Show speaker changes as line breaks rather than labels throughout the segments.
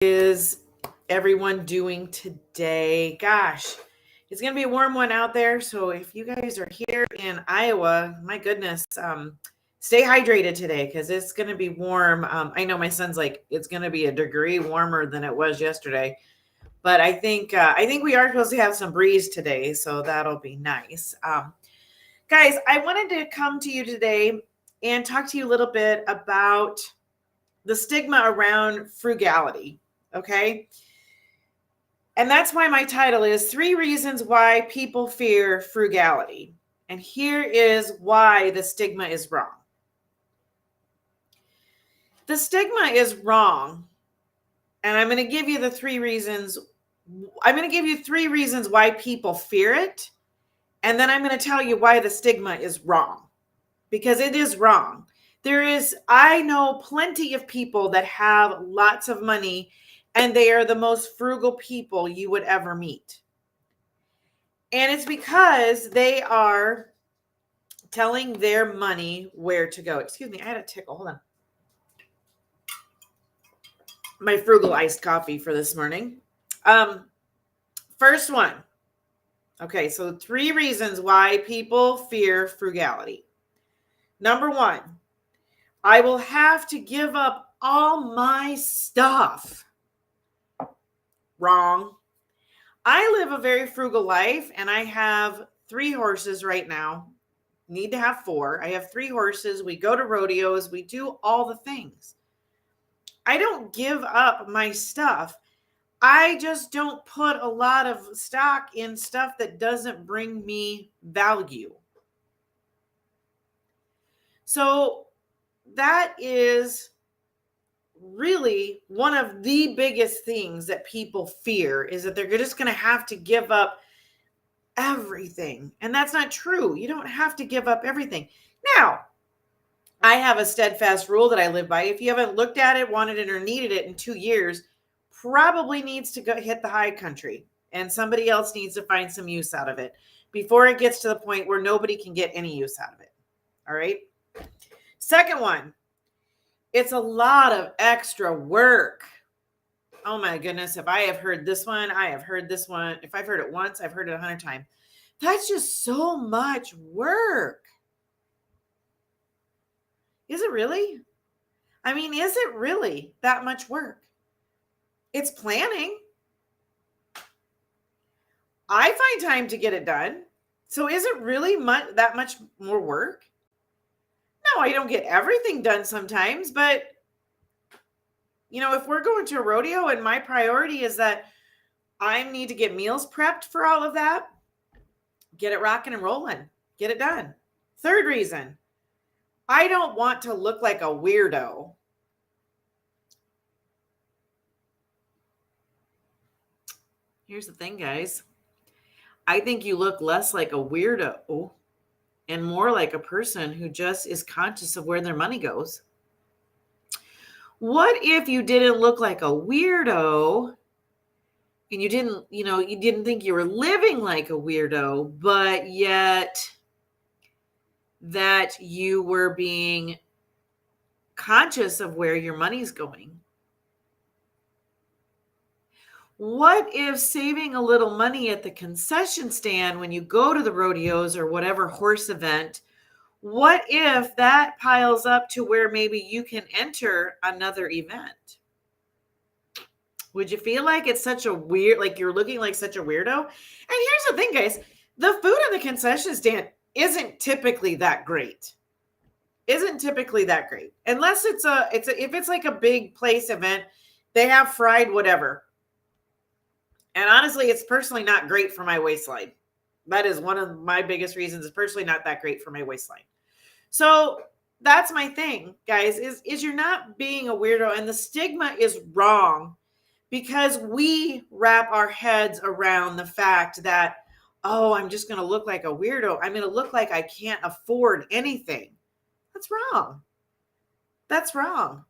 Is everyone doing today? Gosh, it's going to be a warm one out there. So if you guys are here in Iowa, my goodness, stay hydrated today because it's going to be warm. I know my son's like, it's going to be a degree warmer than it was yesterday. But I think we are supposed to have some breeze today, so that'll be nice. Guys, I wanted to come to you today and talk to you a little bit about the stigma around frugality. Okay. And that's why my title is 3 Reasons Why People Fear Frugality. And here is why the stigma is wrong. The stigma is wrong. And I'm going to give you the 3 reasons. I'm going to give you 3 reasons why people fear it. And then I'm going to tell you why the stigma is wrong. Because it is wrong. I know plenty of people that have lots of money and they are the most frugal people you would ever meet. And it's because they are telling their money where to go. Excuse me, I had a tickle. Hold on. My frugal iced coffee for this morning. First one. Okay, so 3 reasons why people fear frugality. Number 1, I will have to give up all my stuff. Wrong. I live a very frugal life and I have 3 horses right now. Need to have 4. I have 3 horses. We go to rodeos. We do all the things. I don't give up my stuff. I just don't put a lot of stock in stuff that doesn't bring me value. So that is really one of the biggest things that people fear is that they're just going to have to give up everything. And that's not true. You don't have to give up everything. Now, I have a steadfast rule that I live by. If you haven't looked at it, wanted it, or needed it in 2 years, probably needs to go hit the high country and somebody else needs to find some use out of it before it gets to the point where nobody can get any use out of it. All right. Second one, it's a lot of extra work. Oh my goodness. If I have heard this one, I have heard this one. If I've heard it once, I've heard it 100 times. That's just so much work. Is it really? I mean, is it really that much work? It's planning. I find time to get it done. So is it really that much more work? No, I don't get everything done sometimes, but if we're going to a rodeo and my priority is that I need to get meals prepped for all of that, get it rocking and rolling, get it done. Third reason, I don't want to look like a weirdo. Here's the thing, guys. I think you look less like a weirdo and more like a person who just is conscious of where their money goes. What if you didn't look like a weirdo and you didn't think you were living like a weirdo, but yet that you were being conscious of where your money's going? What if saving a little money at the concession stand when you go to the rodeos or whatever horse event, what if that piles up to where maybe you can enter another event? Would you feel like it's such a weird, like you're looking like such a weirdo? And here's the thing, guys, the food at the concession stand isn't typically that great. Unless if it's like a big place event, they have fried whatever. And honestly, it's personally not great for my waistline. That is one of my biggest reasons. It's personally not that great for my waistline. So that's my thing, guys, is you're not being a weirdo. And the stigma is wrong because we wrap our heads around the fact that, oh, I'm just going to look like a weirdo. I'm going to look like I can't afford anything. That's wrong. That's wrong.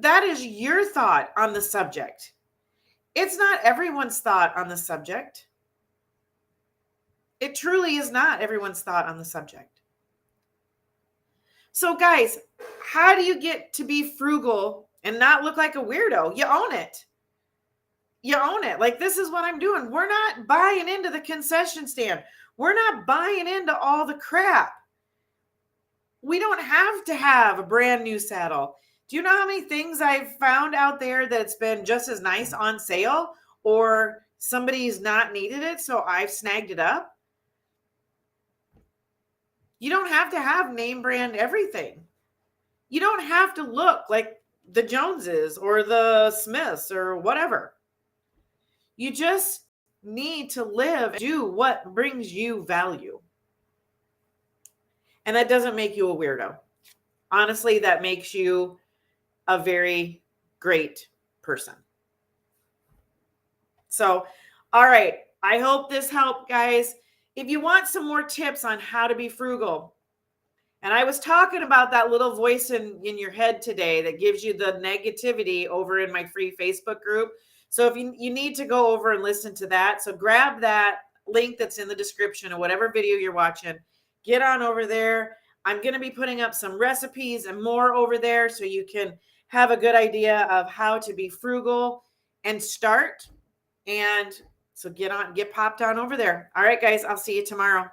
That is your thought on the subject. It's not everyone's thought on the subject. It truly is not everyone's thought on the subject. So guys, how do you get to be frugal and not look like a weirdo? You own it. You own it. Like, this is what I'm doing. We're not buying into the concession stand. We're not buying into all the crap. We don't have to have a brand new saddle. Do you know how many things I've found out there that's been just as nice on sale, or somebody's not needed it, so I've snagged it up? You don't have to have name brand everything. You don't have to look like the Joneses or the Smiths or whatever. You just need to live and do what brings you value. And that doesn't make you a weirdo. Honestly, that makes you a very great person. So, all right. I hope this helped, guys. If you want some more tips on how to be frugal, and I was talking about that little voice in your head today that gives you the negativity over in my free Facebook group. So if you need to go over and listen to that, so grab that link that's in the description of whatever video you're watching. Get on over there. I'm going to be putting up some recipes and more over there so you can have a good idea of how to be frugal and start. And so get popped on over there. All right, guys, I'll see you tomorrow.